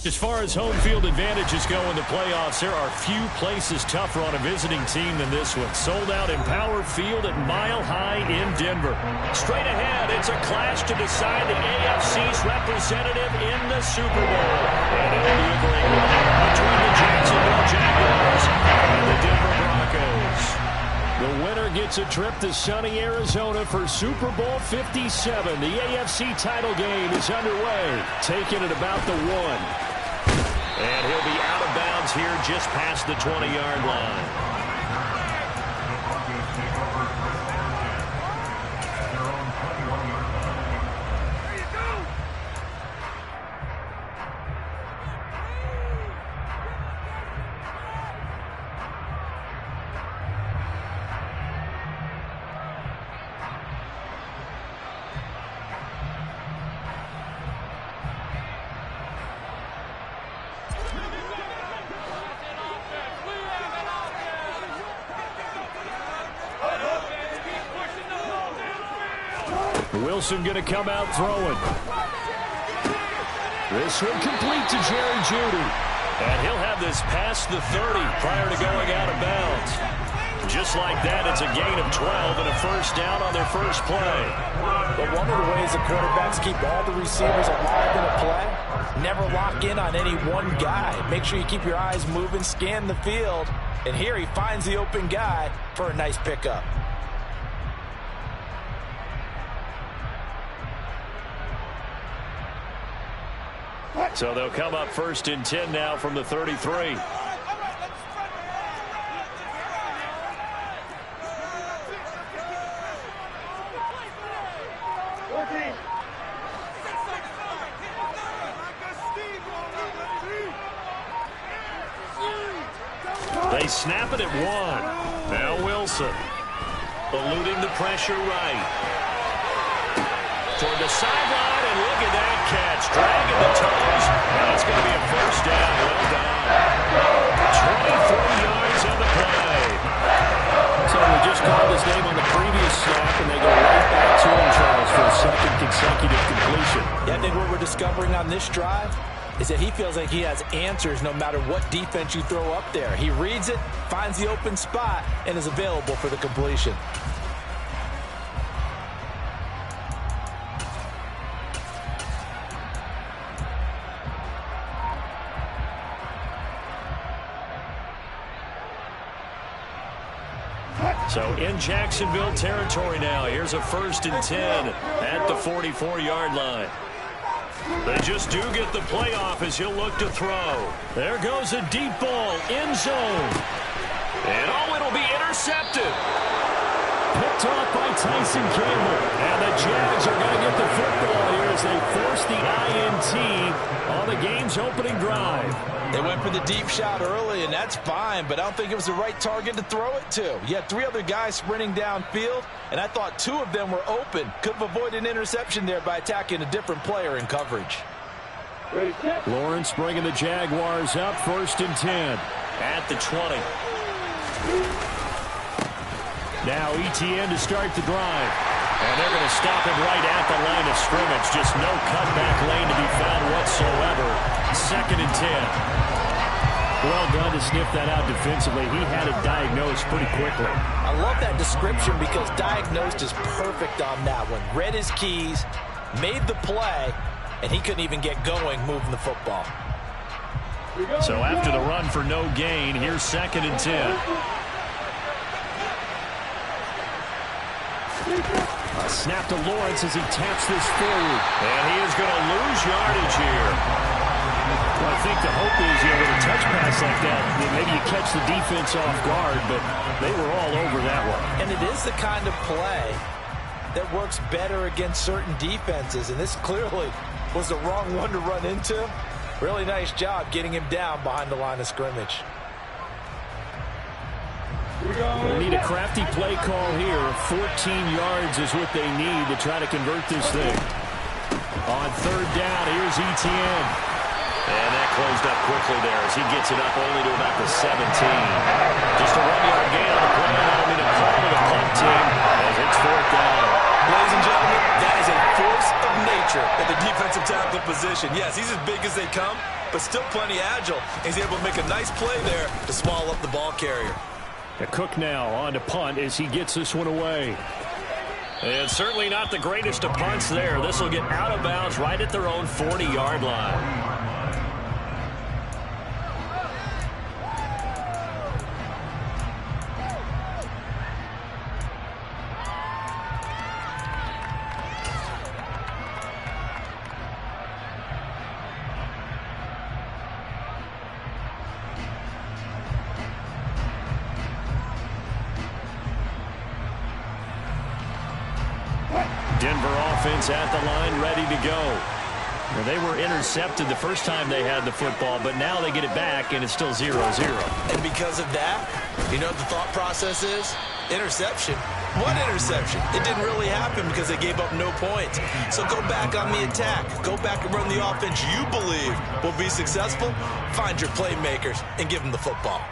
As far as home field advantages go in the playoffs, there are few places tougher on a visiting team than this one. Sold out in Power Field at Mile High in Denver. Straight ahead, it's a clash to decide the AFC's representative in the Super Bowl. And it will be a great one between the Jacksonville Jaguars and the Denver Broncos. The winner gets a trip to sunny Arizona for Super Bowl 57. The AFC title game is underway, taken at about the 1. And he'll be out of bounds here just past the 20-yard line. Wilson going to come out throwing. This one complete to Jerry Jeudy. And he'll have this past the 30 prior to going out of bounds. Just like that, it's a gain of 12 and a first down on their first play. But one of the ways the quarterbacks keep all the receivers alive in a play, never lock in on any one guy. Make sure you keep your eyes moving, scan the field. And here he finds the open guy for a nice pickup. So they'll come up first and 10 now from the 33. They snap it at 1. Now Wilson eluding the pressure right. Toward the sideline, and look at that catch. Dragging the toes. And it's going to be a first down. Well done. 23 yards on the play. So we just called his name on the previous snap, and they go right back to him, Charles, for a second consecutive completion. Yeah, I think what we're discovering on this drive is that he feels like he has answers no matter what defense you throw up there. He reads it, finds the open spot, and is available for the completion. So in Jacksonville territory now. Here's a first and 10 at the 44-yard line. They just do get the playoff as he'll look to throw. There goes a deep ball, end zone. And oh, it'll be intercepted. Picked off by Tyson Campbell. And the Jags are going to get the football here as they force the INT on the game's opening drive. They went for the deep shot early, and that's fine, but I don't think it was the right target to throw it to. You had 3 other guys sprinting downfield, and I thought 2 of them were open. Could have avoided an interception there by attacking a different player in coverage. Lawrence bringing the Jaguars up first and 10 at the 20. Now ETN to start the drive. And they're going to stop him right at the line of scrimmage. Just no cutback lane to be found whatsoever. Second and 10. Well done to sniff that out defensively. He had it diagnosed pretty quickly. I love that description because diagnosed is perfect on that one. Read his keys, made the play, and he couldn't even get going moving the football. So after the run for no gain, here's second and 10. A snap to Lawrence as he taps this forward. And he is going to lose yardage here. Well, I think the hope is, with a touch pass like that, maybe you catch the defense off guard, but they were all over that one. And it is the kind of play that works better against certain defenses, and this clearly was the wrong one to run into. Really nice job getting him down behind the line of scrimmage. They need a crafty play call here. 14 yards is what they need to try to convert this thing. On third down, here's ETN. And that closed up quickly there as he gets it up only to about the 17. Just a 1-yard gain on the play. That'll be the call to the punt team as it's fourth down. Ladies and gentlemen, that is a force of nature that the defensive tackle position. Yes, he's as big as they come, but still plenty agile. He's able to make a nice play there to swallow up the ball carrier. Cook now on to punt as he gets this one away. And certainly not the greatest of punts there. This will get out of bounds right at their own 40-yard line. Denver offense at the line, ready to go. Well, they were intercepted the first time they had the football, but now they get it back, and it's still 0-0. And because of that, you know what the thought process is? Interception. What interception? It didn't really happen because they gave up no points. So go back on the attack. Go back and run the offense you believe will be successful. Find your playmakers and give them the football.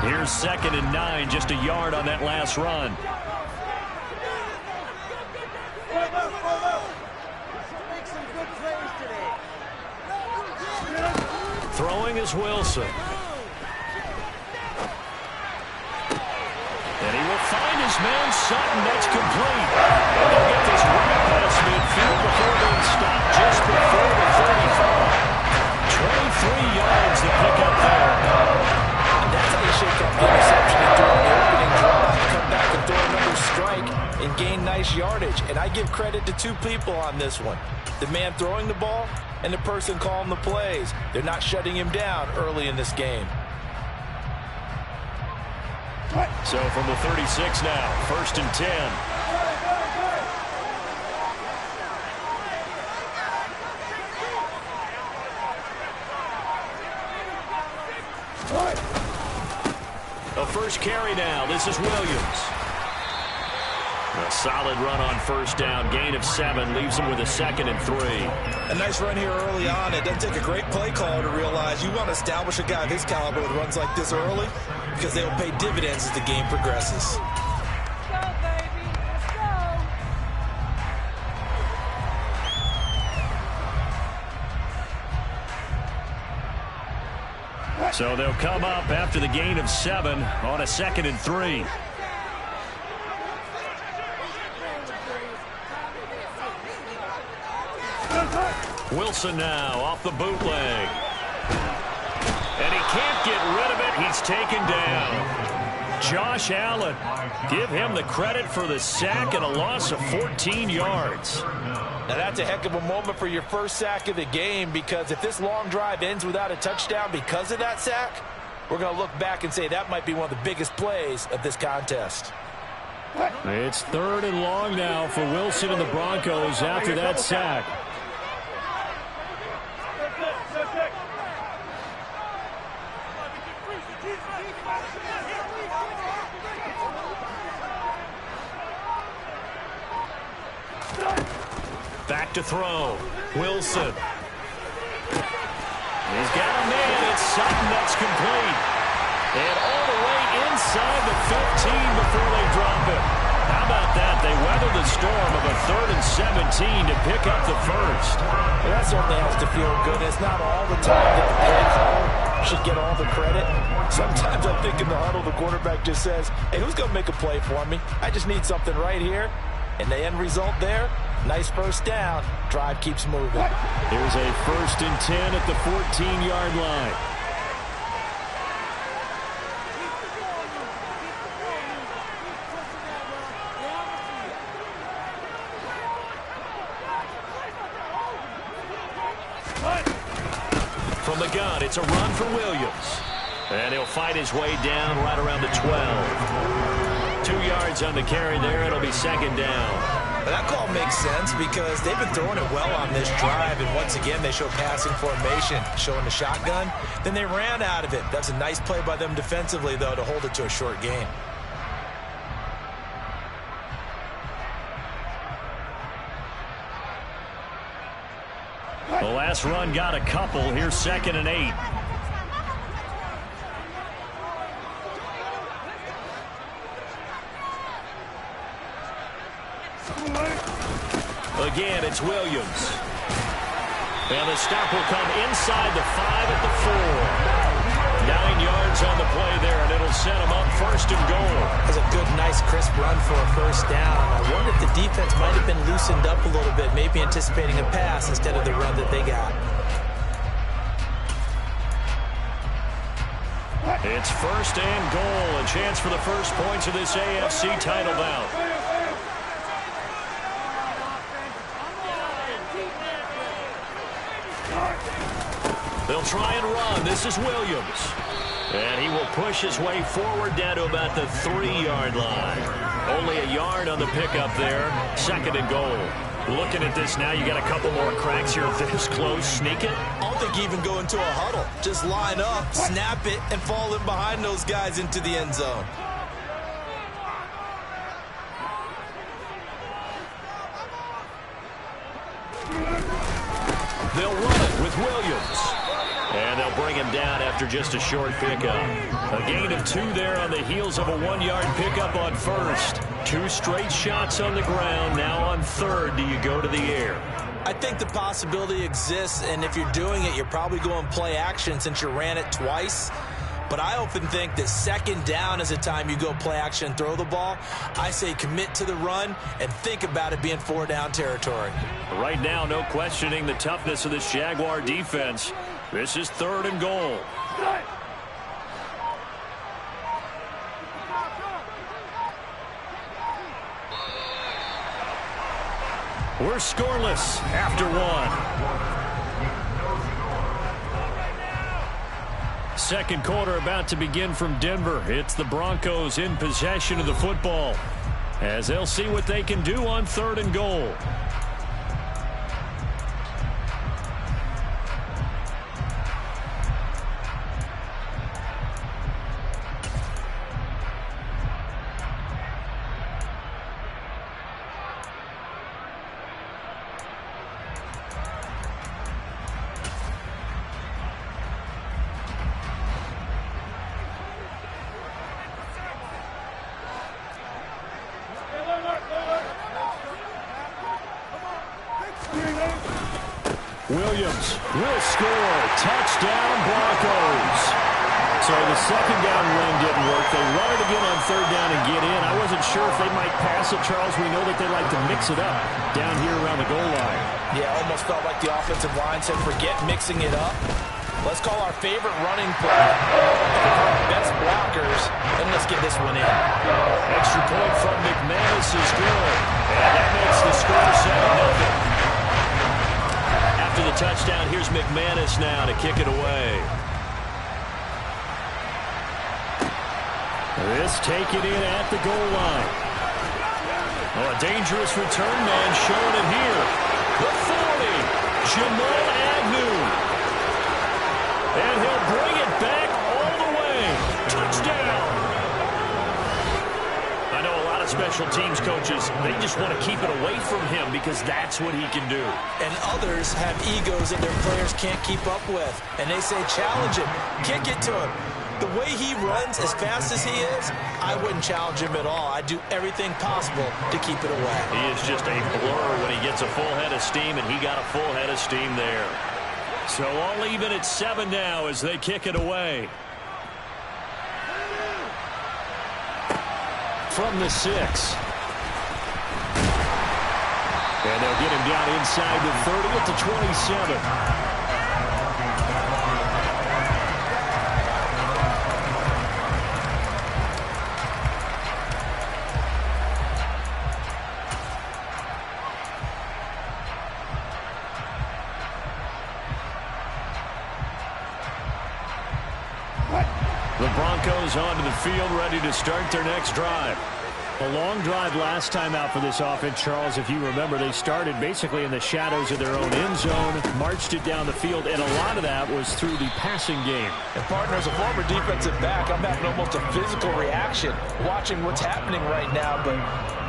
Here's 2nd and 9, just a yard on that last run. Throwing is Wilson. And he will find his man Sutton. That's complete. And they'll get this right past midfield before being stopped just before the 35. 23 yards to pick up there. That's how you shake up the interception and throw the opening drive, come back and throw another strike and gain nice yardage. And I give credit to two people on this one. The man throwing the ball and the person calling the plays. They're not shutting him down early in this game. So from the 36 now, 1st and 10. A first carry now. This is Williams. A solid run on first down. Gain of 7 leaves him with a 2nd and 3. A nice run here early on. It doesn't take a great play caller to realize you want to establish a guy of his caliber with runs like this early because they will pay dividends as the game progresses. So they'll come up after the gain of 7 on a 2nd and 3. Wilson now off the bootleg. And he can't get rid of it. He's taken down. Josh Allen, give him the credit for the sack and a loss of 14 yards. Now that's a heck of a moment for your first sack of the game, because if this long drive ends without a touchdown because of that sack, we're going to look back and say that might be one of the biggest plays of this contest. It's 3rd and long now for Wilson and the Broncos after that sack. Back to throw. Wilson. He's got a man. It's Sutton. That's complete. And all the way inside the 15 before they drop it. How about that? They weather the storm of a 3rd and 17 to pick up the first. Well, that certainly has to feel good. It's not all the time that the play caller should get all the credit. Sometimes I think in the huddle, the quarterback just says, hey, who's going to make a play for me? I just need something right here. And the end result there, nice first down. Drive keeps moving. Here's a 1st and 10 at the 14-yard line. From the gun, it's a run for Williams. And he'll fight his way down right around the 12. 2 yards on the carry there. It'll be 2nd down. That call makes sense because they've been throwing it well on this drive, and once again they show passing formation, showing the shotgun. Then they ran out of it. That's a nice play by them defensively, though, to hold it to a short gain. The last run got a couple. Here's 2nd and 8. Again, it's Williams. And the stop will come inside the 5 at the 4. 9 yards on the play there, and it'll set them up 1st and goal. That's a good, nice, crisp run for a 1st down. I wonder if the defense might have been loosened up a little bit, maybe anticipating a pass instead of the run that they got. It's 1st and goal, a chance for the first points of this AFC title bout. They'll try and run. This is Williams. And he will push his way forward down to about the 3-yard line. Only a yard on the pickup there. 2nd and goal. Looking at this now, you got a couple more cracks here this close. Sneak it. I don't think you even go into a huddle. Just line up, snap it, and fall in behind those guys into the end zone. They'll run it with Williams. And they'll bring him down after just a short pickup. A gain of 2 there on the heels of a 1-yard pickup on 1st. 2 straight shots on the ground. Now on 3rd, do you go to the air? I think the possibility exists, and if you're doing it, you're probably going play action since you ran it twice. But I often think that 2nd down is the time you go play action and throw the ball. I say commit to the run and think about it being 4-down territory. Right now, no questioning the toughness of this Jaguar defense. This is 3rd and goal. We're scoreless after 1. Second quarter about to begin from Denver. It's the Broncos in possession of the football, as they'll see what they can do on 3rd and goal. Williams will score. Touchdown, Broncos. So the 2nd down run didn't work. They run it again on 3rd down and get in. I wasn't sure if they might pass it, Charles. We know that they like to mix it up down here around the goal line. Yeah, almost felt like the offensive line said, forget mixing it up. Let's call our favorite running play best blockers, and let's get this one in. Extra point from McManus is good. And that makes the score 7-0. After the touchdown, here's McManus now to kick it away. This taken in at the goal line. Oh, a dangerous return man showing it here. The 40, Jamal Agnew. And he'll bring it back all the way. Touchdown. I know a lot of special teams coaches, they just want to keep it away from him because that's what he can do. And others have egos that their players can't keep up with. And they say, challenge him, kick it to him. The way he runs as fast as he is, I wouldn't challenge him at all. I'd do everything possible to keep it away. He is just a blur when he gets a full head of steam, and he got a full head of steam there. So all even at 7 now as they kick it away. From the 6. And they'll get him down inside the 30 at the 27. The Broncos onto the field, ready to start their next drive. A long drive last time out for this offense, Charles. If you remember, they started basically in the shadows of their own end zone, marched it down the field, and a lot of that was through the passing game. And partner, as a former defensive back, I'm having almost a physical reaction watching what's happening right now. But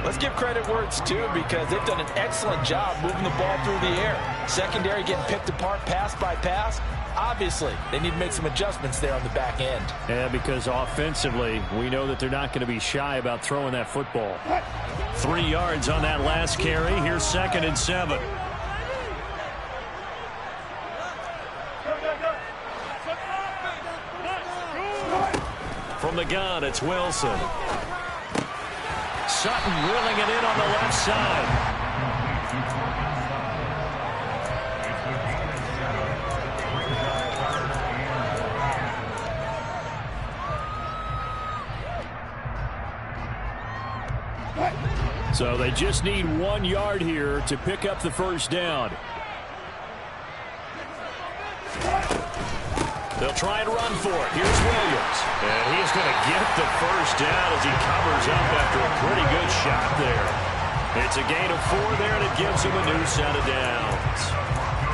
let's give credit where it's due, because they've done an excellent job moving the ball through the air. Secondary getting picked apart pass by pass. Obviously, they need to make some adjustments there on the back end. Yeah, because offensively, we know that they're not going to be shy about throwing that football. 3 yards on that last carry. Here's 2nd and 7. From the gun, it's Wilson. Sutton reeling it in on the left side. So they just need 1 yard here to pick up the first down. They'll try and run for it. Here's Williams. And he's going to get the first down as he covers up after a pretty good shot there. It's a gain of 4 there, and it gives him a new set of downs.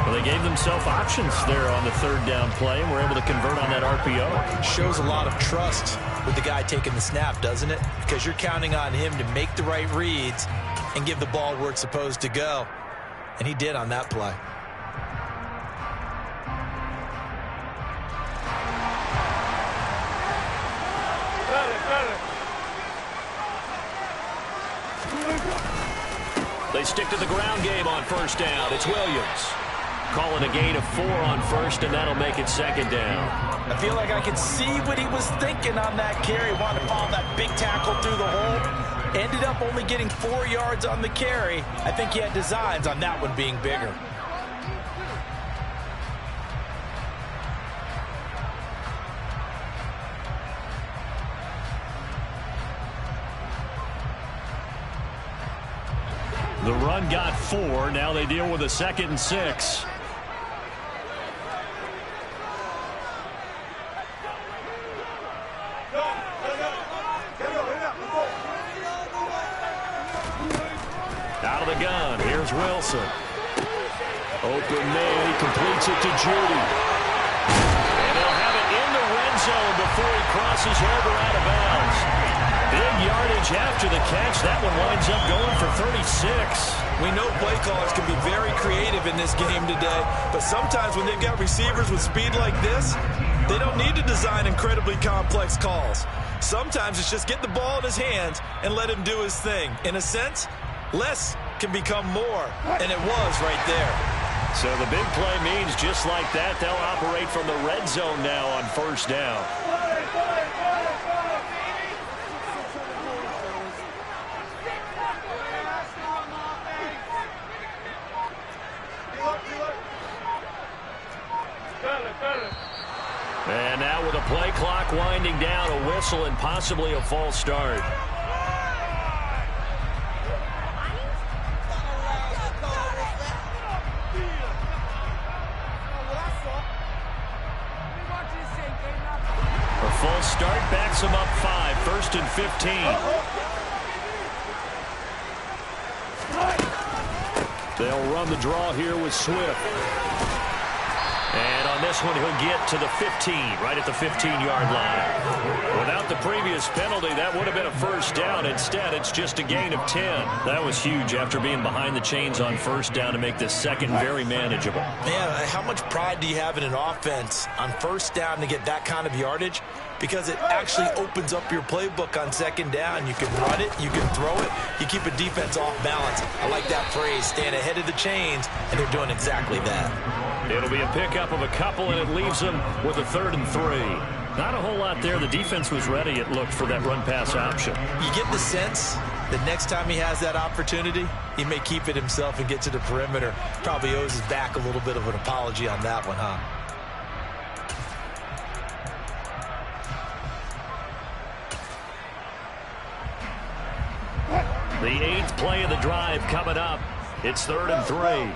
Well, they gave themselves options there on the 3rd down play, and were able to convert on that RPO. Shows a lot of trust with the guy taking the snap, doesn't it? Because you're counting on him to make the right reads and give the ball where it's supposed to go. And he did on that play. They stick to the ground game on first down. It's Williams. Calling a gain of 4 on first, and that'll make it 2nd down. I feel like I could see what he was thinking on that carry. Wanted to follow that big tackle through the hole. Ended up only getting 4 yards on the carry. I think he had designs on that one being bigger. The run got 4. Now they deal with a 2nd and 6. Out of the gun. Here's Wilson. Open man. He completes it to Judy. And they'll have it in the red zone before he crosses over out of bounds. Big yardage after the catch. That one winds up going for 36. We know play callers can be very creative in this game today, but sometimes when they've got receivers with speed like this, they don't need to design incredibly complex calls. Sometimes it's just get the ball in his hands and let him do his thing. In a sense, less can become more, and it was right there. So the big play means just like that, they'll operate from the red zone now on first down. And now with a play clock winding down, a whistle and possibly a false start. A false start backs them up 5, 1st and 15. They'll run the draw here with Swift. And on this one, he'll get to the 15, right at the 15-yard line. Without the previous penalty, that would have been a first down. Instead, it's just a gain of 10. That was huge after being behind the chains on first down to make this second very manageable. Man, how much pride do you have in an offense on first down to get that kind of yardage? Because it actually opens up your playbook on second down. You can run it, you can throw it, you keep a defense off balance. I like that phrase, stand ahead of the chains, and they're doing exactly that. It'll be a pickup of a couple, and it leaves them with a 3rd and 3. Not a whole lot there. The defense was ready, it looked, for that run-pass option. You get the sense that next time he has that opportunity, he may keep it himself and get to the perimeter. Probably owes his back a little bit of an apology on that one, huh? The 8th play of the drive coming up. It's 3rd and 3.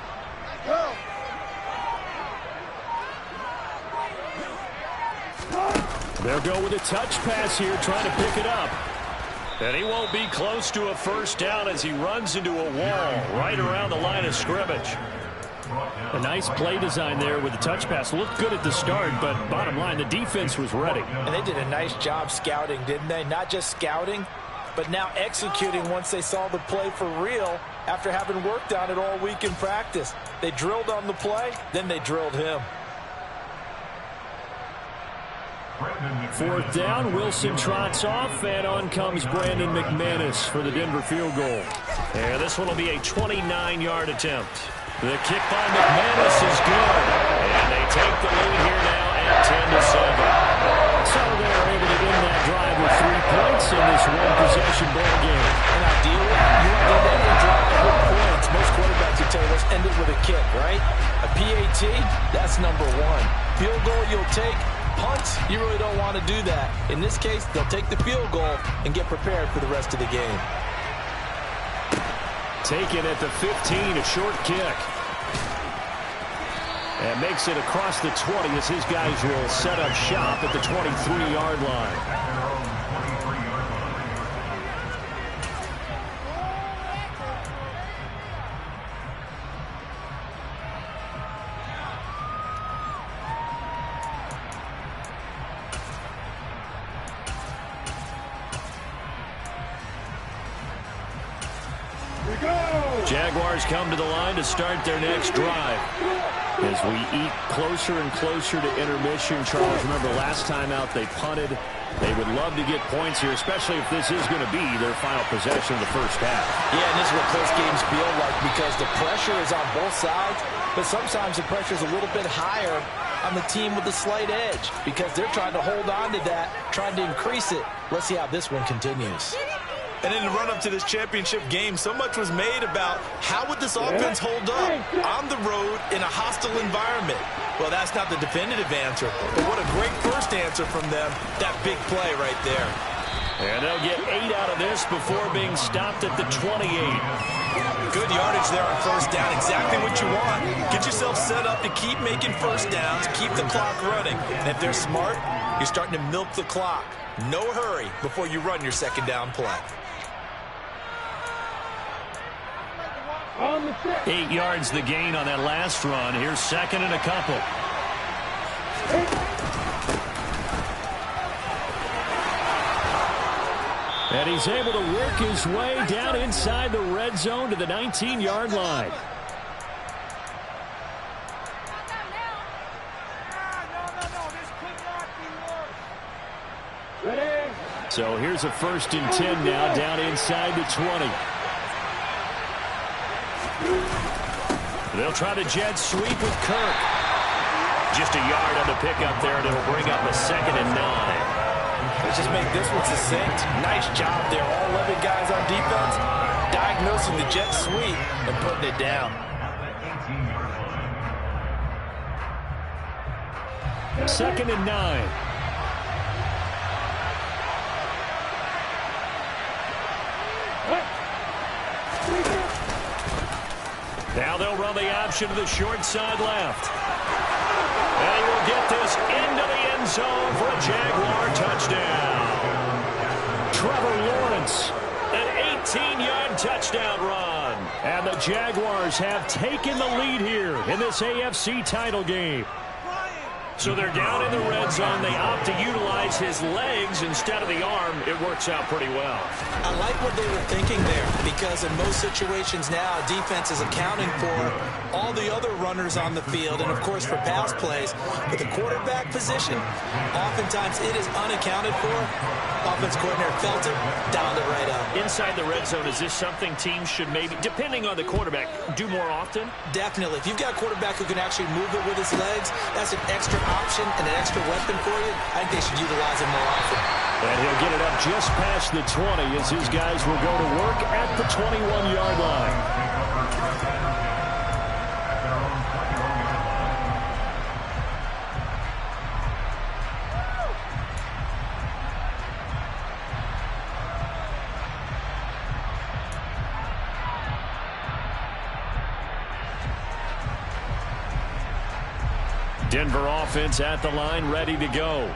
They'll go with a touch pass here, trying to pick it up. And he won't be close to a first down as he runs into a wall right around the line of scrimmage. A nice play design there with the touch pass. Looked good at the start, but bottom line, the defense was ready. And they did a nice job scouting, didn't they? Not just scouting, but now executing once they saw the play for real after having worked on it all week in practice. They drilled on the play, then they drilled him. Fourth down, Wilson trots off, and on comes Brandon McManus for the Denver field goal. And this one will be a 29-yard attempt. The kick by McManus is good, and they take the lead here now at 10-7. So they're able to end that drive with 3 points in this one-possession ball game. And ideally, you want to end every drive with points. Most quarterbacks would tell you, let's end it with a kick, right? A PAT, that's number 1. Field goal you'll take. Punts, you really don't want to do that. In this case, they'll take the field goal and get prepared for the rest of the game. Taken at the 15, a short kick. And makes it across the 20 as his guys will set up shop at the 23-yard line. Jaguars come to the line to start their next drive. As we eat closer and closer to intermission, Charles, remember last time out they punted. They would love to get points here, especially if this is going to be their final possession of the first half. Yeah, and this is what close games feel like because the pressure is on both sides, but sometimes the pressure is a little bit higher on the team with the slight edge because they're trying to hold on to that, trying to increase it. Let's see how this one continues. And in the run-up to this championship game, so much was made about how would this offense hold up on the road in a hostile environment. Well, that's not the definitive answer, but what a great first answer from them, that big play right there. And they'll get 8 out of this before being stopped at the 28. Good yardage there on first down, exactly what you want. Get yourself set up to keep making first downs, keep the clock running. And if they're smart, you're starting to milk the clock. No hurry before you run your second down play. 8 yards the gain on that last run. Here's second and a couple. And he's able to work his way down inside the red zone to the 19-yard line. So here's a 1st and 10 now down inside the 20. They'll try the jet sweep with Kirk. Just a yard on the pickup there, and it'll bring up a 2nd and 9. Let's just make this one succinct. Nice job there. All 11 guys on defense diagnosing the jet sweep and putting it down. 2nd and 9. Now they'll run the option to the short side left. And he will get this into the end zone for a Jaguar touchdown. Trevor Lawrence, an 18-yard touchdown run. And the Jaguars have taken the lead here in this AFC title game. So they're down in the red zone. They opt to utilize his legs instead of the arm. It works out pretty well. I like what they were thinking there because in most situations now, defense is accounting for all the other runners on the field and, of course, for pass plays. But the quarterback position, oftentimes it is unaccounted for. Offense coordinator felt it, dialed it right up. Inside the red zone, is this something teams should maybe, depending on the quarterback, do more often? Definitely. If you've got a quarterback who can actually move it with his legs, that's an extra option and an extra weapon for you. I think they should utilize it more often. And he'll get it up just past the 20 as his guys will go to work at the 21-yard line. Denver offense at the line, ready to go.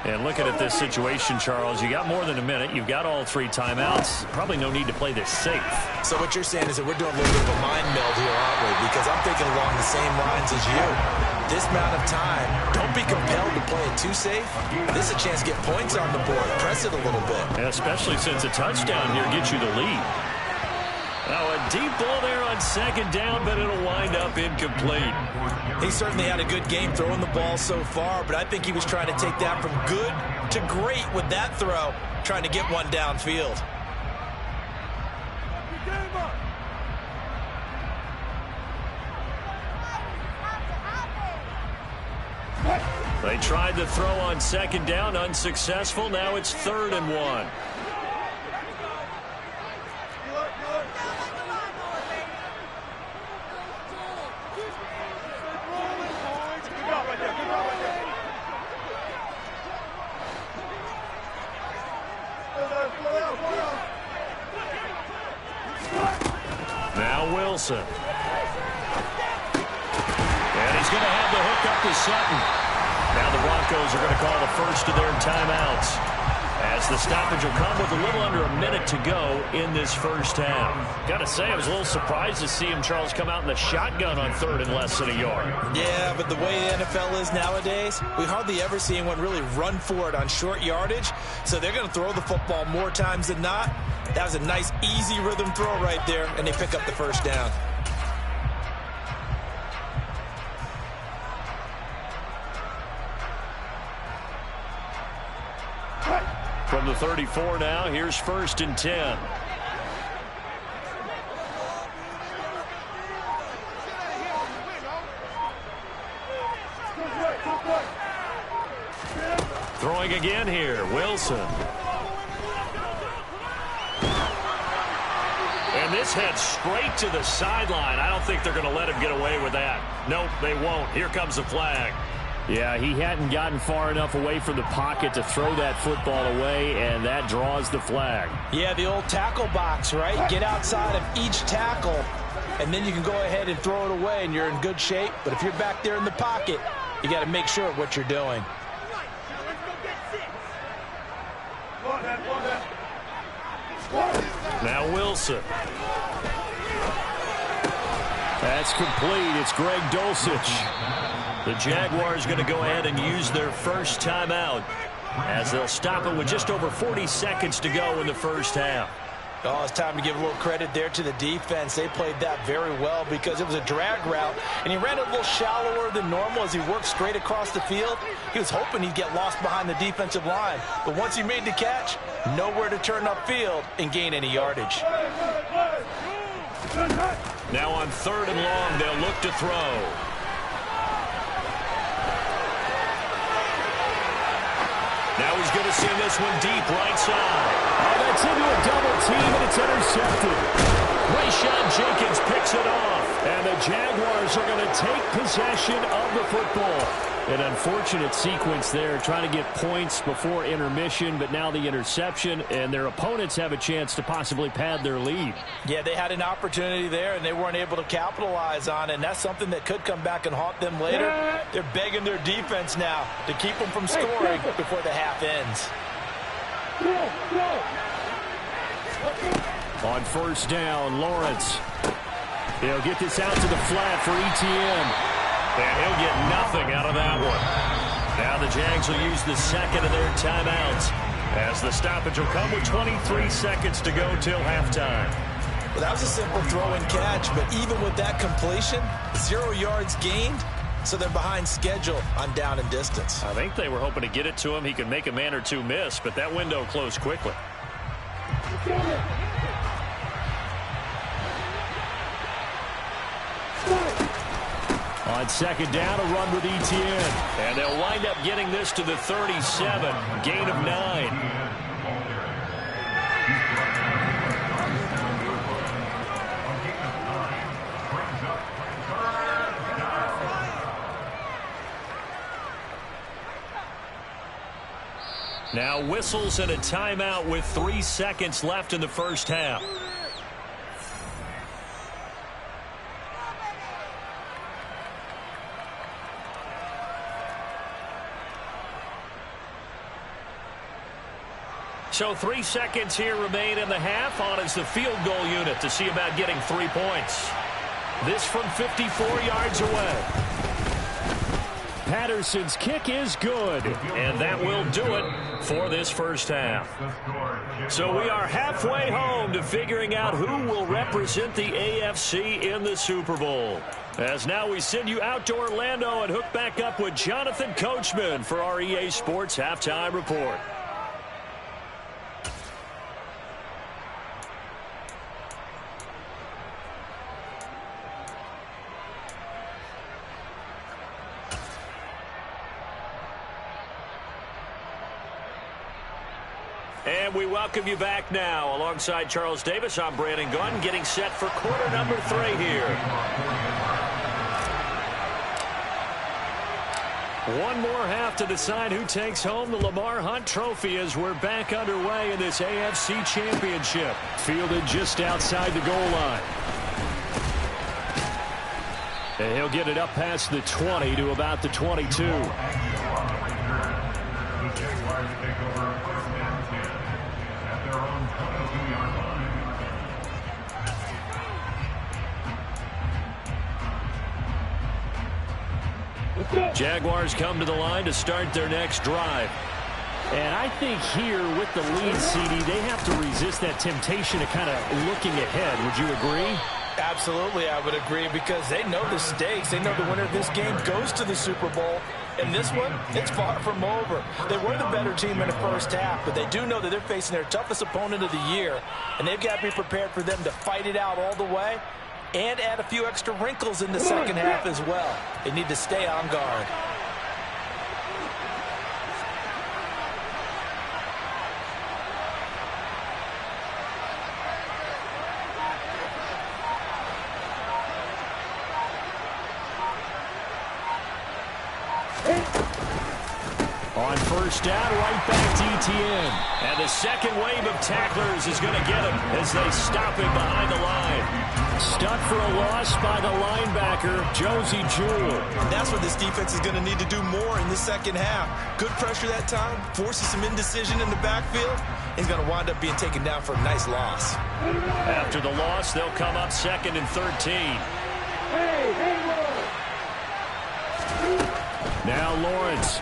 And looking at this situation, Charles, you got more than a minute. You've got all 3 timeouts. Probably no need to play this safe. So what you're saying is that we're doing a little bit of a mind meld here, aren't we? Because I'm thinking along the same lines as you. This amount of time, don't be compelled to play it too safe. This is a chance to get points on the board. Press it a little bit. And especially since a touchdown here gets you the lead. Now a deep ball there on 2nd down, but it'll wind up incomplete. He certainly had a good game throwing the ball so far, but I think he was trying to take that from good to great with that throw, trying to get one downfield. They tried the throw on second down, unsuccessful. Now it's 3rd and 1. Now Wilson. And he's going to have the hook up to Sutton. Now the Broncos are going to call the first of their timeouts, as the stoppage will come with a little under a minute to go in this first half. Got to say, I was a little surprised to see him, Charles, come out in the shotgun on 3rd and less than a yard. Yeah, but the way the NFL is nowadays, we hardly ever see anyone really run for it on short yardage, so they're going to throw the football more times than not. That was a nice, easy rhythm throw right there, and they pick up the first down. From the 34 now, here's 1st and 10. Throwing again here, Wilson. And this heads straight to the sideline. I don't think they're going to let him get away with that. Nope, they won't. Here comes the flag. Yeah, he hadn't gotten far enough away from the pocket to throw that football away, and that draws the flag. Yeah, the old tackle box, right? Get outside of each tackle, and then you can go ahead and throw it away, and you're in good shape. But if you're back there in the pocket, you got to make sure of what you're doing. Now Wilson. That's complete. It's Greg Dulcich. The Jaguars going to go ahead and use their first timeout, as they'll stop it with just over 40 seconds to go in the first half. Oh, it's time to give a little credit there to the defense. They played that very well because it was a drag route, and he ran it a little shallower than normal as he worked straight across the field. He was hoping he'd get lost behind the defensive line, but once he made the catch, nowhere to turn upfield and gain any yardage. Now on 3rd and long, they'll look to throw. Now he's going to send this one deep right side. Oh, that's into a double team, and it's intercepted. Rayshawn Jenkins picks it off. And the Jaguars are going to take possession of the football. An unfortunate sequence there, trying to get points before intermission, but now the interception, and their opponents have a chance to possibly pad their lead. Yeah, they had an opportunity there, and they weren't able to capitalize on it, and that's something that could come back and haunt them later. They're begging their defense now to keep them from scoring before the half ends. On 1st down, Lawrence. He'll get this out to the flat for Etienne. And he'll get nothing out of that one. Now the Jags will use the second of their timeouts, as the stoppage will come with 23 seconds to go till halftime. Well, that was a simple throw and catch, but even with that completion, 0 yards gained, so they're behind schedule on down and distance. I think they were hoping to get it to him. He could make a man or two miss, but that window closed quickly. On 2nd down, a run with Etienne. And they'll wind up getting this to the 37, gain of 9. Now whistles and a timeout with 3 seconds left in the first half. So 3 seconds here remain in the half. On is the field goal unit to see about getting 3 points. This from 54 yards away. Patterson's kick is good. And that will do it for this first half. So we are halfway home to figuring out who will represent the AFC in the Super Bowl. As now we send you out to Orlando and hook back up with Jonathan Coachman for our EA Sports Halftime Report. And we welcome you back now. Alongside Charles Davis, I'm Brandon Gunn, getting set for quarter number 3 here. One more half to decide who takes home the Lamar Hunt Trophy as we're back underway in this AFC Championship. Fielded just outside the goal line. And he'll get it up past the 20 to about the 22. Jaguars come to the line to start their next drive. And I think here with the lead, CD, they have to resist that temptation of kind of looking ahead. Would you agree? Absolutely, I would agree, because they know the stakes. They know the winner of this game goes to the Super Bowl. And this one, it's far from over. They were the better team in the first half, but they do know that they're facing their toughest opponent of the year, and they've got to be prepared for them to fight it out all the way and add a few extra wrinkles in the second half as well. They need to stay on guard. On first down, right back to Etienne. And the second wave of tacklers is going to get him as they stop him behind the line. Stuck for a loss by the linebacker, Josie Jewell. That's what this defense is going to need to do more in the second half. Good pressure that time, forces some indecision in the backfield. He's going to wind up being taken down for a nice loss. After the loss, they'll come up 2nd and 13. Now Lawrence.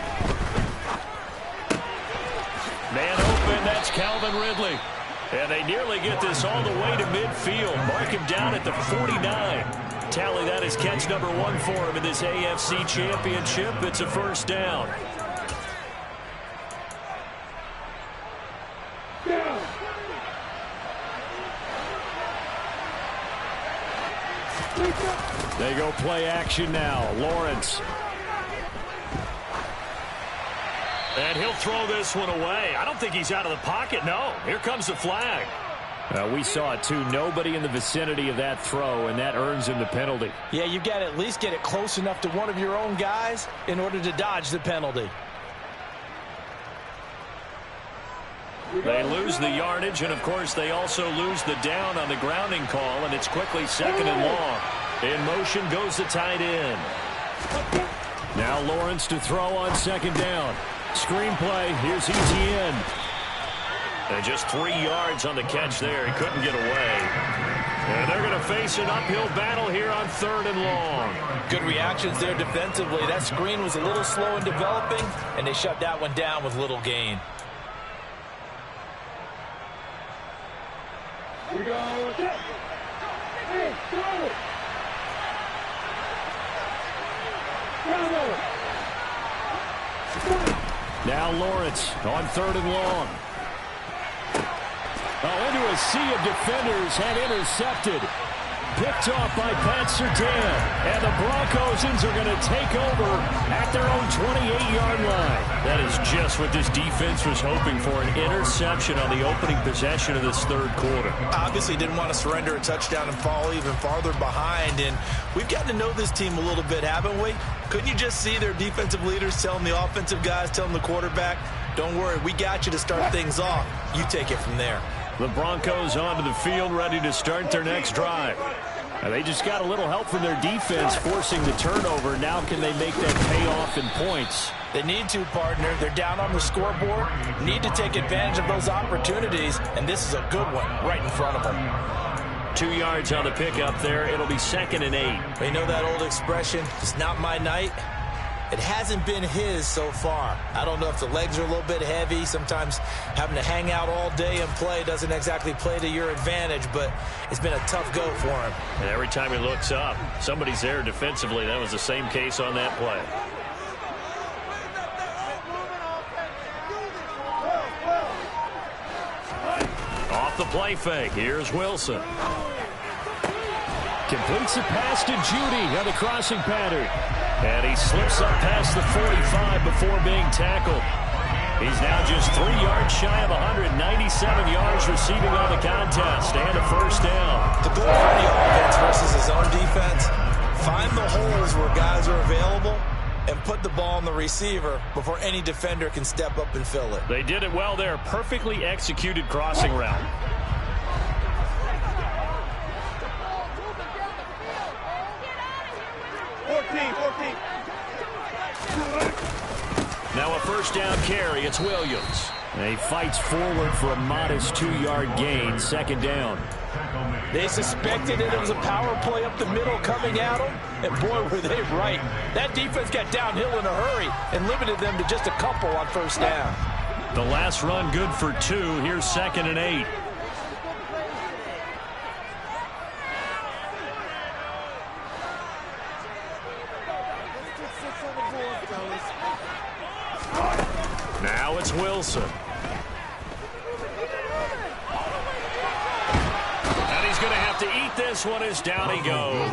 Man open, that's Calvin Ridley. And they nearly get this all the way to midfield. Mark him down at the 49. Tally that is catch number 1 for him in this AFC Championship. It's a first down. They go play action now. Lawrence. And he'll throw this one away. I don't think he's out of the pocket. No, here comes the flag. We saw it too. Nobody in the vicinity of that throw, and that earns him the penalty. Yeah, you've got to at least get it close enough to one of your own guys in order to dodge the penalty. They lose the yardage, and of course they also lose the down on the grounding call, and it's quickly 2nd and long. In motion goes the tight end. Now Lawrence to throw on 2nd down. Screenplay, here's Etienne. And just 3 yards on the catch there. He couldn't get away. And they're going to face an uphill battle here on 3rd and long. Good reactions there defensively. That screen was a little slow in developing, and they shut that one down with little gain. Here we go. Hey, throw it. Now Lawrence on 3rd and long. Into a sea of defenders and intercepted. Picked off by Pat Surtain. And the Broncos are going to take over at their own 28-yard line. That is just what this defense was hoping for, an interception on the opening possession of this 3rd quarter. Obviously didn't want to surrender a touchdown and fall even farther behind. And we've gotten to know this team a little bit, haven't we? Couldn't you just see their defensive leaders telling the offensive guys, telling the quarterback, don't worry, we got you to start things off. You take it from there. The Broncos onto the field, ready to start their next drive. And they just got a little help from their defense forcing the turnover. Now can they make that pay off in points? They need to, partner. They're down on the scoreboard. Need to take advantage of those opportunities, and this is a good one right in front of them. 2 yards on the pickup there. It'll be 2nd and 8. You know that old expression, it's not my night? It hasn't been his so far. I don't know if the legs are a little bit heavy. Sometimes having to hang out all day and play doesn't exactly play to your advantage, but it's been a tough go for him. And every time he looks up, somebody's there defensively. That was the same case on that play. Off the play fake. Here's Wilson. Completes the pass to Judy on the crossing pattern. And he slips up past the 45 before being tackled. He's now just 3 yards shy of 197 yards receiving on the contest and a first down. The goal for the offense versus his own defense, find the holes where guys are available and put the ball on the receiver before any defender can step up and fill it. They did it well there. Perfectly executed crossing route. Now a first down carry. It's Williams. And he fights forward for a modest 2-yard gain. Second down. They suspected it was a power play up the middle coming at them, and boy, were they right. That defense got downhill in a hurry and limited them to just a couple on first down. The last run good for 2. Here's 2nd and 8. Now it's Wilson. And he's going to have to eat this one as down he goes.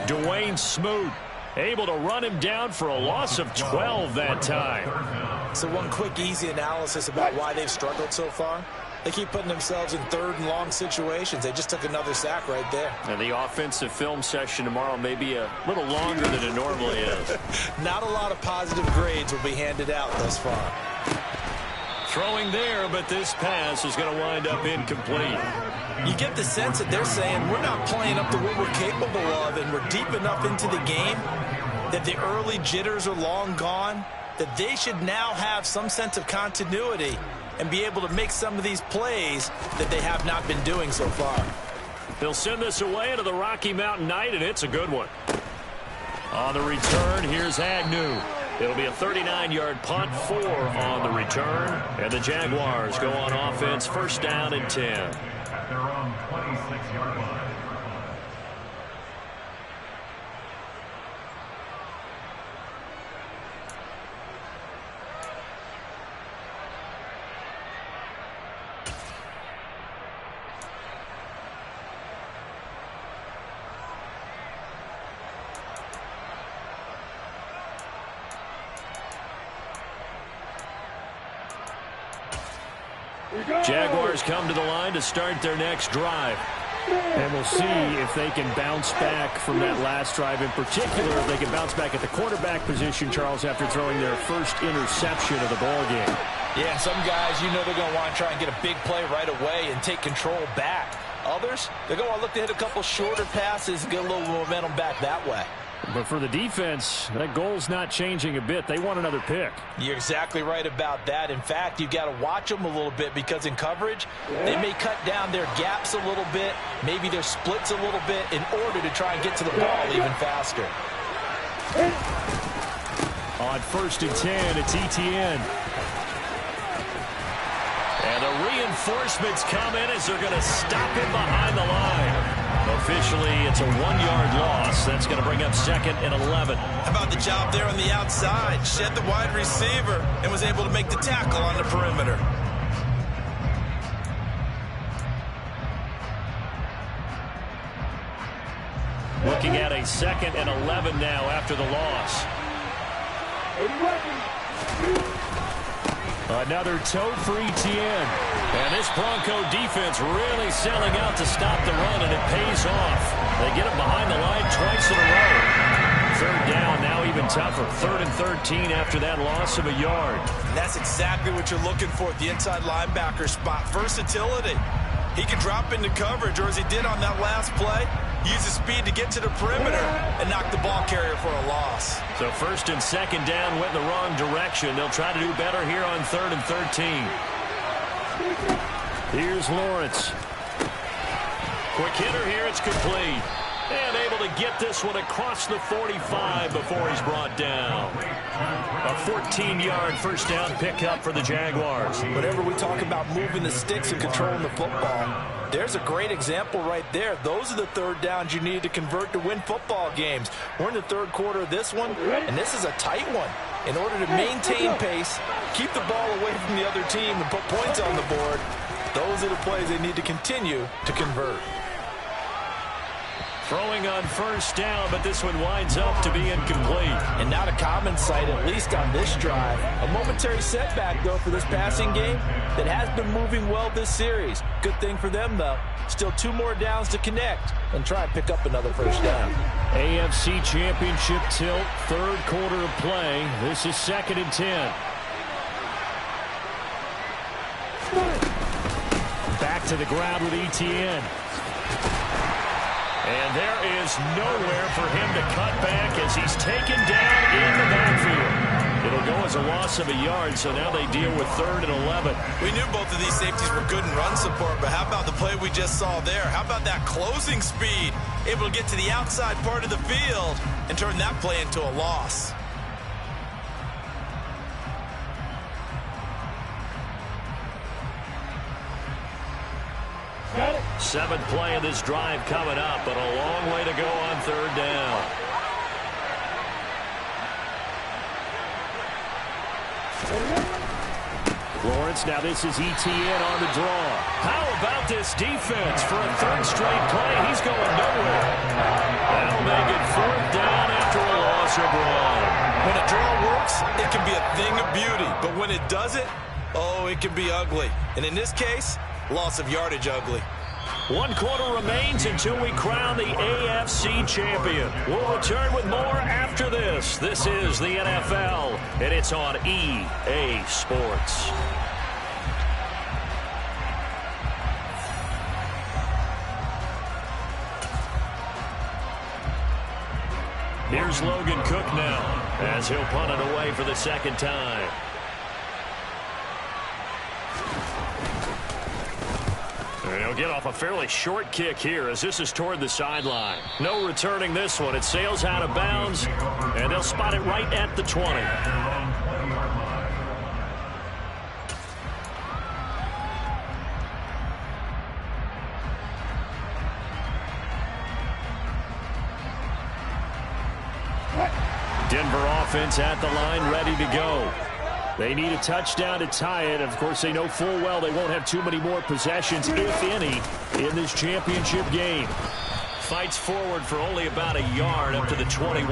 Dwayne Smoot able to run him down for a loss of 12 that time. So one quick, easy analysis about why they've struggled so far. They keep putting themselves in 3rd and long situations. They just took another sack right there. And the offensive film session tomorrow may be a little longer than it normally is. Not a lot of positive grades will be handed out thus far. Throwing there, but this pass is going to wind up incomplete. You get the sense that they're saying we're not playing up to what we're capable of, and we're deep enough into the game that the early jitters are long gone, that they should now have some sense of continuity and be able to make some of these plays that they have not been doing so far. They'll send this away into the Rocky Mountain night, and it's a good one. On the return, here's Agnew. It'll be a 39-yard punt, 4 on the return, and the Jaguars go on offense, first down and 10. At their own 26-yard line. Jaguars come to the line to start their next drive. And we'll see if they can bounce back from that last drive. In particular, if they can bounce back at the quarterback position, Charles, after throwing their first interception of the ball game. Yeah, some guys, you know they're going to want to try and get a big play right away and take control back. Others, they're going to want to look to hit a couple shorter passes and get a little momentum back that way. But for the defense, that goal's not changing a bit. They want another pick. You're exactly right about that. In fact, you've got to watch them a little bit because in coverage, they may cut down their gaps a little bit, maybe their splits a little bit in order to try and get to the ball even faster. On 1st and 10, it's Etienne. And the reinforcements come in as they're going to stop him behind the line. Officially, it's a 1-yard loss. That's going to bring up 2nd and 11. How about the job there on the outside? Shed the wide receiver and was able to make the tackle on the perimeter. Looking at a 2nd and 11 now after the loss. Another toe for Etienne. And this Bronco defense really selling out to stop the run, and it pays off. They get him behind the line twice in a row. 3rd down, now even tougher. 3rd and 13 after that loss of a yard. And that's exactly what you're looking for at the inside linebacker spot. Versatility. He can drop into coverage, or as he did on that last play, use his speed to get to the perimeter and knock the ball carrier for a loss. So 1st and 2nd down went in the wrong direction. They'll try to do better here on 3rd and 13. Here's Lawrence. Quick hitter here. It's complete. And able to get this one across the 45 before he's brought down. A 14-yard first down pickup for the Jaguars. Whenever we talk about moving the sticks and controlling the football, there's a great example right there. Those are the third downs you need to convert to win football games. We're in the third quarter of this one, and this is a tight one. In order to maintain pace, keep the ball away from the other team, and put points on the board, those are the plays they need to continue to convert. Throwing on first down, but this one winds up to be incomplete. And not a common sight, at least on this drive. A momentary setback, though, for this passing game that has been moving well this series. Good thing for them, though. Still 2 more downs to connect and try and pick up another first down. AFC Championship tilt, third quarter of play. This is 2nd and 10. Back to the ground with ETN. And there is nowhere for him to cut back as he's taken down in the backfield. It'll go as a loss of a yard, so now they deal with 3rd and 11. We knew both of these safeties were good in run support, but how about the play we just saw there? How about that closing speed? Able to get to the outside part of the field and turn that play into a loss. Seventh play of this drive coming up, but a long way to go on 3rd down. Lawrence, now this is ETN on the draw. How about this defense for a 3rd straight play? He's going nowhere. That'll make it 4th down after a loss of 1. When a draw works, it can be a thing of beauty, but when it doesn't, oh, it can be ugly. And in this case, loss of yardage ugly. 1 quarter remains until we crown the AFC champion. We'll return with more after this. This is the NFL, and it's on EA Sports. Here's Logan Cook now as he'll punt it away for the 2nd time. And he'll get off a fairly short kick here as this is toward the sideline. No returning this one. It sails out of bounds, and they'll spot it right at the 20. Denver offense at the line, ready to go. They need a touchdown to tie it. Of course, they know full well they won't have too many more possessions, if any, in this championship game. Fights forward for only about a yard up to the 21.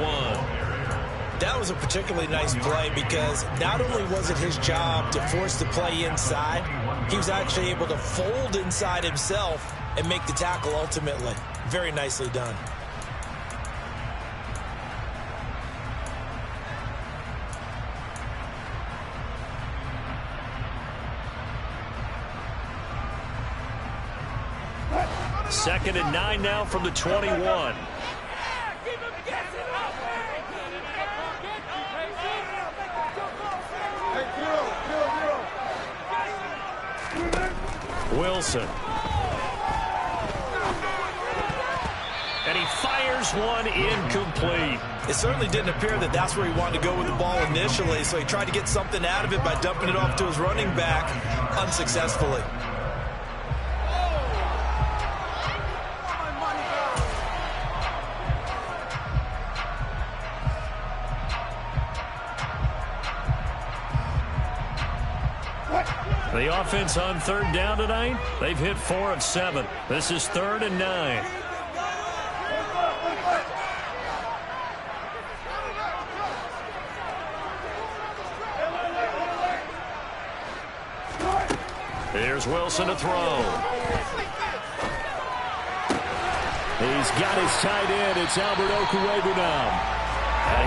That was a particularly nice play because not only was it his job to force the play inside, he was actually able to fold inside himself and make the tackle ultimately. Very nicely done. Second and 9 now from the 21. Wilson. And he fires one incomplete. It certainly didn't appear that that's where he wanted to go with the ball initially, so he tried to get something out of it by dumping it off to his running back unsuccessfully. The offense on 3rd down tonight, they've hit 4 of 7. This is 3rd and 9. Here's Wilson to throw. He's got his tight end. It's Albert Okuebu now.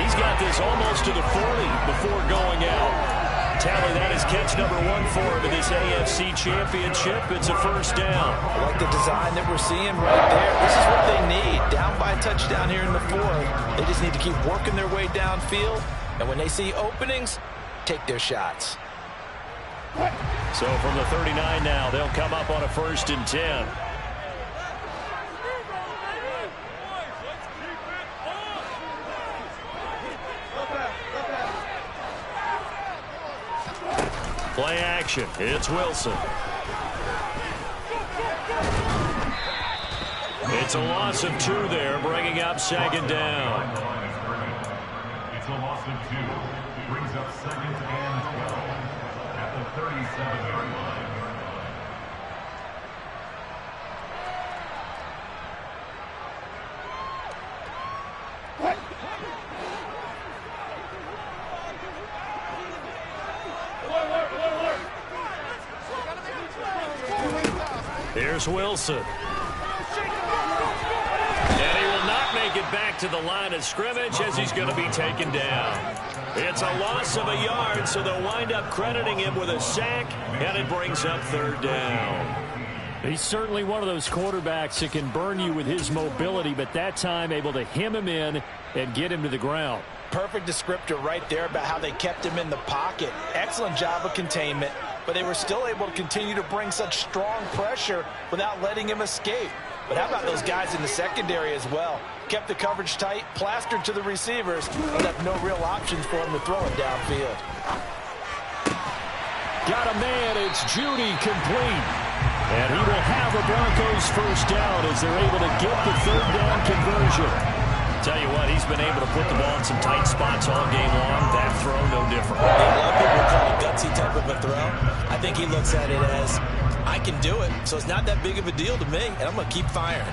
He's got this almost to the 40 before going out. Tally, that is catch number 1 for him in this AFC Championship. It's a first down. I like the design that we're seeing right there. This is what they need. Down by a touchdown here in the 4th. They just need to keep working their way downfield. And when they see openings, take their shots. So from the 39 now, they'll come up on a 1st and 10. Play action. It's Wilson. It's a loss of 2 there, bringing up second down. It's a loss of 2. Brings up second and 12 at the 37-yard line. Here's Wilson. And he will not make it back to the line of scrimmage as he's going to be taken down. It's a loss of a yard, so they'll wind up crediting him with a sack, and it brings up third down. He's certainly one of those quarterbacks that can burn you with his mobility, but that time able to hem him in and get him to the ground. Perfect descriptor right there about how they kept him in the pocket. Excellent job of containment, but they were still able to continue to bring such strong pressure without letting him escape. But how about those guys in the secondary as well? Kept the coverage tight, plastered to the receivers, and left no real options for him to throw it downfield. Got a man, it's Judy, complete. And he will have a Broncos first down as they're able to get the third down conversion. Tell you what, he's been able to put the ball in some tight spots all game long. That throw, no different. A lot of people call it gutsy type of a throw. I think he looks at it as, I can do it, so it's not that big of a deal to me, and I'm going to keep firing.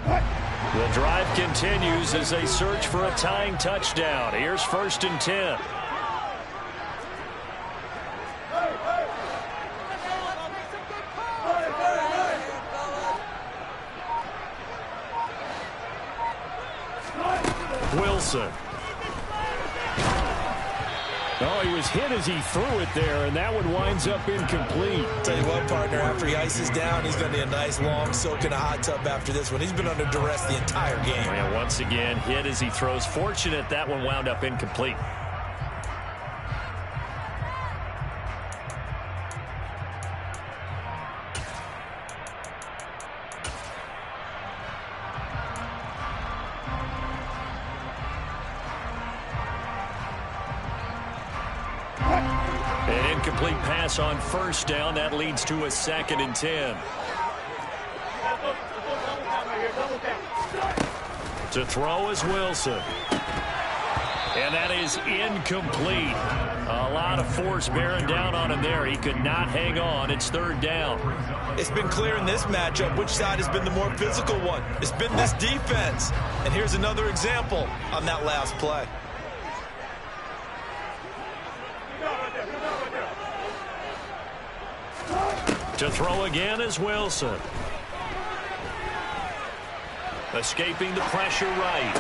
The drive continues as they search for a tying touchdown. Here's 1st and 10. Wilson. Oh, he was hit as he threw it there, and that one winds up incomplete. Tell you what, partner, after he ices down, he's going to need a nice long soak in a hot tub after this one. He's been under duress the entire game. And once again, hit as he throws. Fortunate that one wound up incomplete. An incomplete pass on first down. That leads to a 2nd and 10. To throw is Wilson. And that is incomplete. A lot of force bearing down on him there. He could not hang on. It's 3rd down. It's been clear in this matchup which side has been the more physical one. It's been this defense. And here's another example on that last play. To throw again is Wilson. Escaping the pressure right.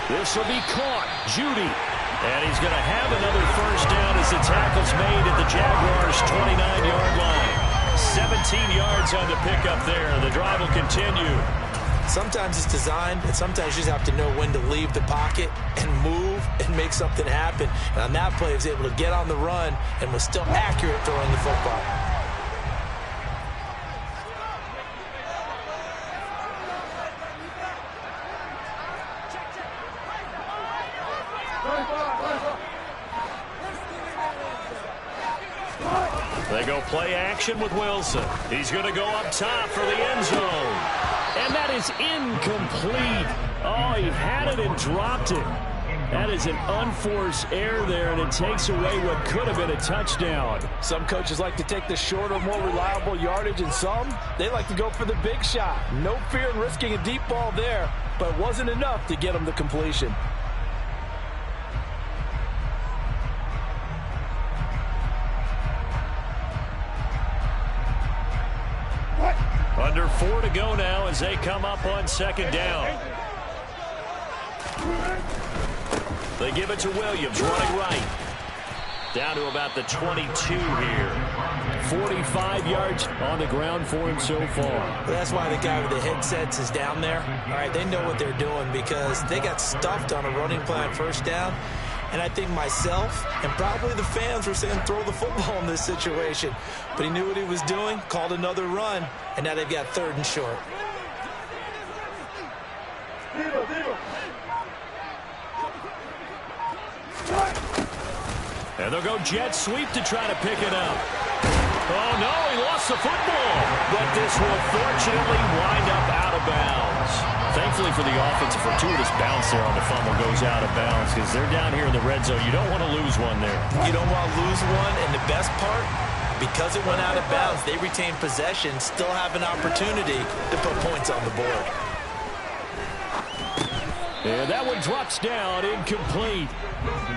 This will be caught. Judy. And he's going to have another first down as the tackle's made at the Jaguars' 29-yard line. 17 yards on the pickup there. The drive will continue. Sometimes it's designed, and sometimes you just have to know when to leave the pocket and move and make something happen. And on that play, he was able to get on the run and was still accurate throwing the football. They go play action with Wilson. He's going to go up top for the end zone. And that is incomplete. Oh, he had it and dropped it. That is an unforced error there, and it takes away what could have been a touchdown. Some coaches like to take the shorter, more reliable yardage, and some, they like to go for the big shot. No fear in risking a deep ball there, but it wasn't enough to get them the completion. Under 4 to go now as they come up on 2nd down. They give it to Williams, running right. Down to about the 22 here. 45 yards on the ground for him so far. Well, that's why the guy with the headsets is down there. All right, they know what they're doing because they got stuffed on a running play on first down. And I think myself and probably the fans were saying throw the football in this situation. But he knew what he was doing, called another run, and now they've got 3rd and short. And they'll go jet sweep to try to pick it up. Oh, no, he lost the football. But this will fortunately wind up out of bounds. Thankfully for the offense, a fortuitous bounce there on the fumble goes out of bounds because they're down here in the red zone. You don't want to lose one there. You don't want to lose one, and the best part, because it went out of bounds, they retain possession, still have an opportunity to put points on the board. And that one drops down, incomplete.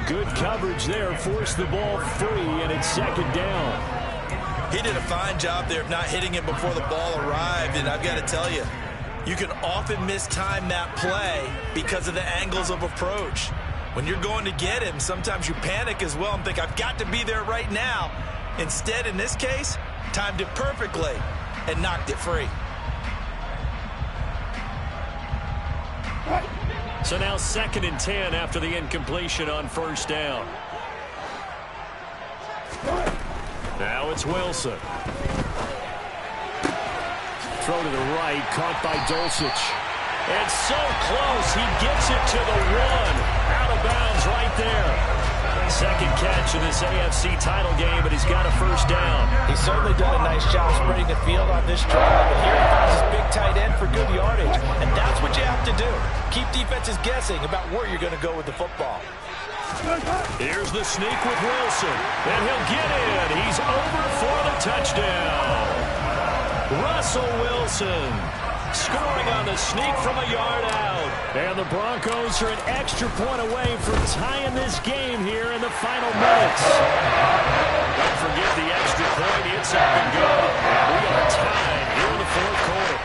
Good coverage there, forced the ball free, and it's second down. He did a fine job there of not hitting it before the ball arrived, and I've got to tell you, you can often mistime that play because of the angles of approach. When you're going to get him, sometimes you panic as well and think, I've got to be there right now. Instead, in this case, timed it perfectly and knocked it free. So now 2nd and 10 after the incompletion on first down. Now it's Wilson. Throw to the right, caught by Dulcich. And so close, he gets it to the 1. Out of bounds right there. Second catch in this AFC title game, but he's got a first down. He's certainly done a nice job spreading the field on this drive. But here he finds his big tight end for good yardage. And that's what you have to do. Keep defenses guessing about where you're going to go with the football. Here's the sneak with Wilson. And he'll get in. He's over for the touchdown. Russell Wilson scoring on the sneak from a yard out. And the Broncos are an extra point away from tying this game here in the final minutes. Don't forget the extra point. It's up and good. We are tied here in the fourth quarter.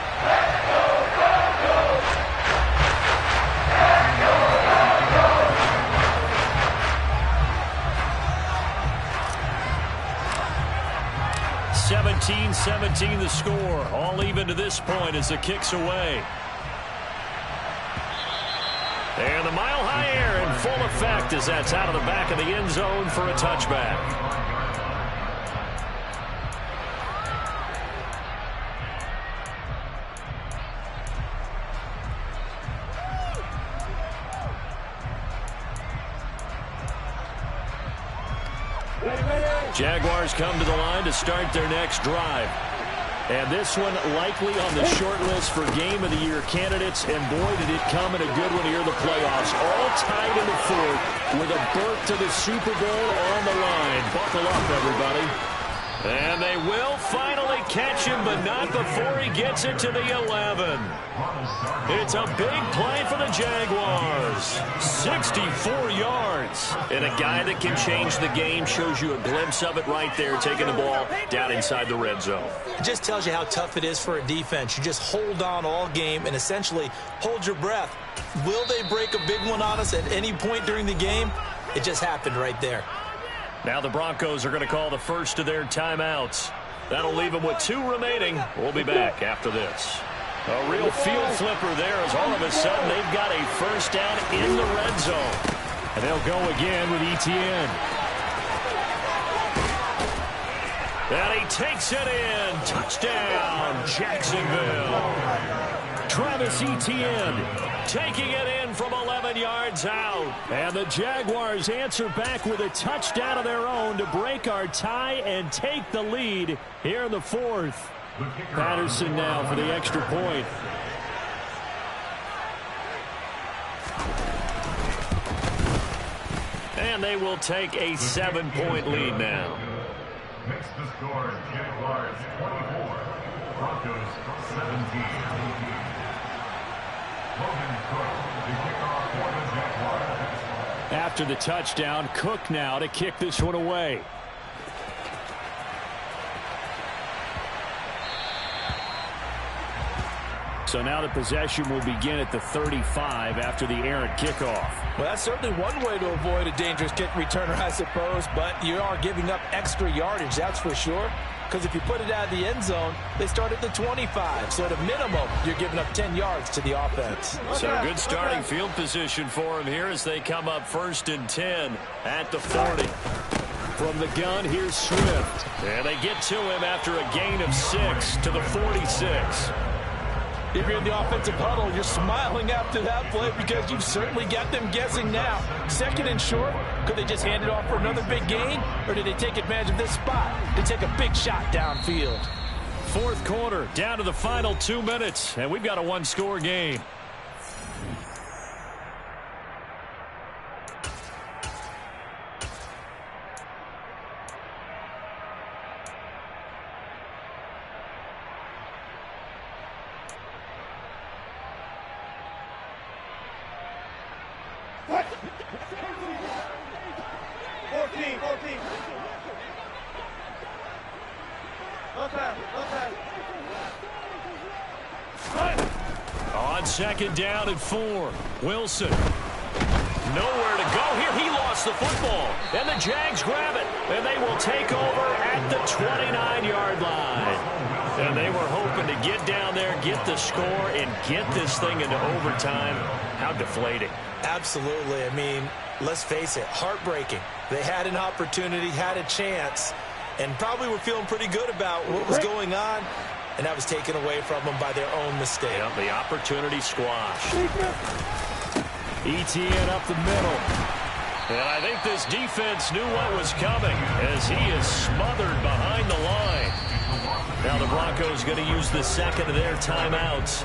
17-17 the score. All even to this point as the kick's away. And the mile-high air in full effect as that's out of the back of the end zone for a touchback. Jaguars come to the line to start their next drive. And this one likely on the short list for Game of the Year candidates. And boy, did it come in a good one here in the playoffs. All tied in the fourth with a berth to the Super Bowl on the line. Buckle up, everybody. And they will finally catch him, but not before he gets it to the 11. It's a big play for the Jaguars. 64 yards. And a guy that can change the game, shows you a glimpse of it right there, taking the ball down inside the red zone. It just tells you how tough it is for a defense. You just hold on all game and essentially hold your breath. Will they break a big one on us at any point during the game? It just happened right there. Now the Broncos are going to call the first of their timeouts. That'll leave them with 2 remaining. We'll be back after this. A real field flipper there as all of a sudden they've got a first down in the red zone. And they'll go again with Etienne. And he takes it in. Touchdown, Jacksonville. Travis Etienne taking it in from 11 yards out. And the Jaguars answer back with a touchdown of their own to break our tie and take the lead here in the fourth. Patterson now for the extra point. And they will take a 7-point lead now. Makes the score Jaguars 24, Broncos 17. Logan Cook, the kickoff for the Jaguars. After the touchdown, Cook now to kick this one away. So now the possession will begin at the 35 after the errant kickoff. Well, that's certainly one way to avoid a dangerous kick returner, I suppose, but you are giving up extra yardage, that's for sure. Because if you put it out of the end zone, they start at the 25. So at a minimum, you're giving up 10 yards to the offense. So a good starting field position for him here as they come up 1st and 10 at the 40. From the gun, here's Swift. And they get to him after a gain of 6 to the 46. If you're in the offensive huddle, you're smiling after that play because you've certainly got them guessing now. Second and short, could they just hand it off for another big gain? Or did they take advantage of this spot to take a big shot downfield? Fourth quarter, down to the final 2 minutes, and we've got a one-score game. On second down and 4, Wilson. Nowhere to go here. He lost the football. And the Jags grab it. And they will take over at the 29-yard line. And they were hoping to get down there, get the score, and get this thing into overtime. How deflating. Absolutely. I mean, let's face it, heartbreaking. They had an opportunity, had a chance, and probably were feeling pretty good about what was going on. And that was taken away from them by their own mistake. Yep, the opportunity squashed. ETN up the middle. And I think this defense knew what was coming as he is smothered behind the line. Now the Broncos going to use the second of their timeouts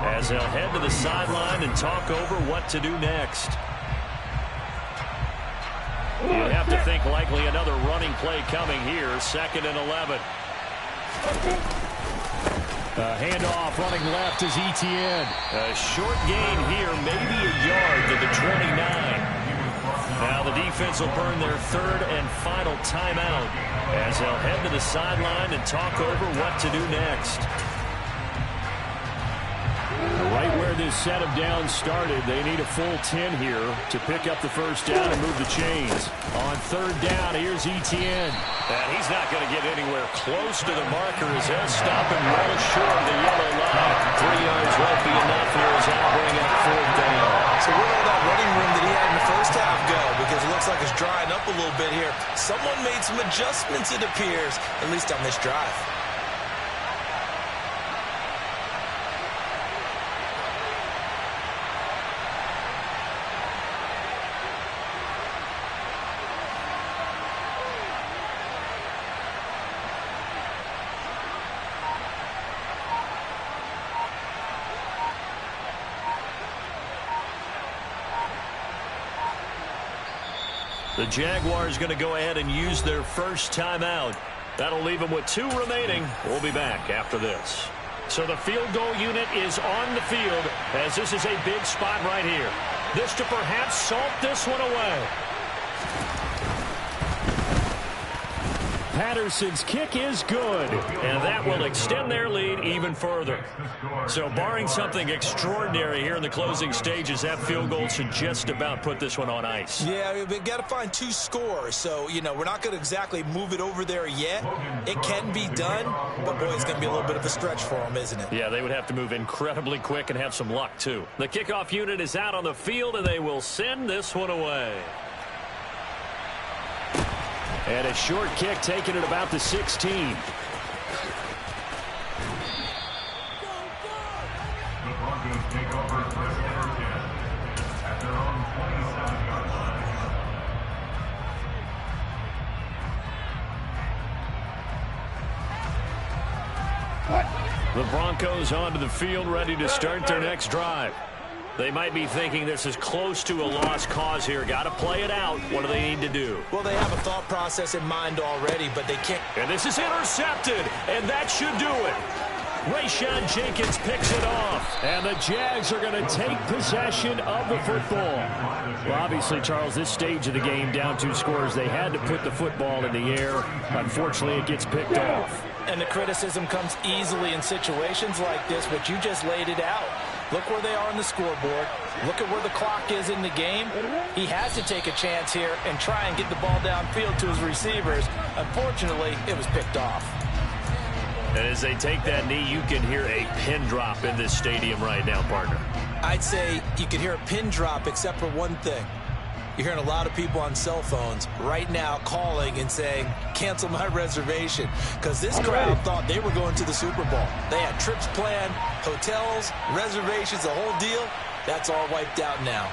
as they'll head to the sideline and talk over what to do next. You have to think likely another running play coming here. 2nd and 11. Handoff running left is ETN. A short gain here, maybe a yard to the 29. Now the defense will burn their 3rd and final timeout as they'll head to the sideline and talk over what to do next. Right where this set of downs started, they need a full 10 here to pick up the first down and move the chains. On 3rd down, here's ETN. And he's not going to get anywhere close to the marker as they'll stop him well short of the yellow line. 3 yards won't be enough here as they'll bring up 4th down. So where did that running room that he had in the first half go? Because it looks like it's drying up a little bit here. Someone made some adjustments, it appears, at least on this drive. The Jaguars going to go ahead and use their first timeout. That'll leave them with 2 remaining. We'll be back after this. So the field goal unit is on the field as this is a big spot right here. This to perhaps salt this one away. Patterson's kick is good. And that will extend their lead even further. So barring something extraordinary here in the closing stages, that field goal should just about put this one on ice. Yeah, we've got to find 2 scores. So, you know, we're not going to exactly move it over there yet. It can be done, but, boy, it's going to be a little bit of a stretch for them, isn't it? Yeah, they would have to move incredibly quick and have some luck, too. The kickoff unit is out on the field, and they will send this one away. And a short kick taken at about the 16. The Broncos take over first and 10 at their own 27-yard line. The Broncos onto the field, ready to start their next drive. They might be thinking this is close to a lost cause here. Got to play it out. What do they need to do? Well, they have a thought process in mind already, but they can't. And this is intercepted, and that should do it. Rayshawn Jenkins picks it off. And the Jags are going to take possession of the football. Well, obviously, Charles, this stage of the game, down 2 scores, they had to put the football in the air. Unfortunately, it gets picked off. And the criticism comes easily in situations like this, but you just laid it out. Look where they are on the scoreboard. Look at where the clock is in the game. He has to take a chance here and try and get the ball downfield to his receivers. Unfortunately, it was picked off. And as they take that knee, you can hear a pin drop in this stadium right now, partner. I'd say you can hear a pin drop except for one thing. You're hearing a lot of people on cell phones right now calling and saying, cancel my reservation, because this crowd thought they were going to the Super Bowl. They had trips planned, hotels, reservations, the whole deal. That's all wiped out now.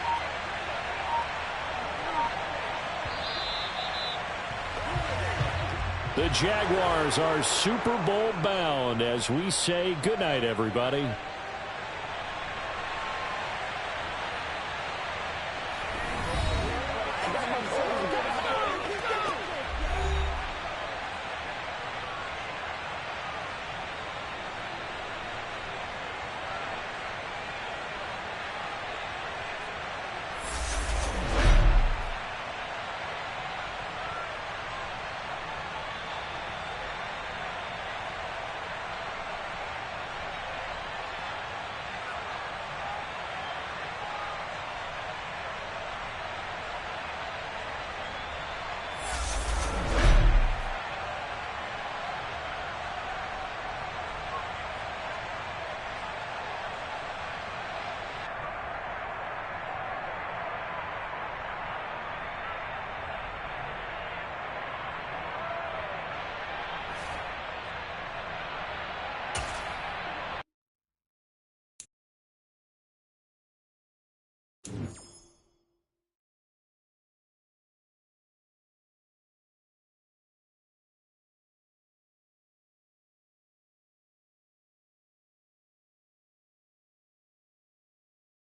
The Jaguars are Super Bowl bound as we say goodnight, everybody.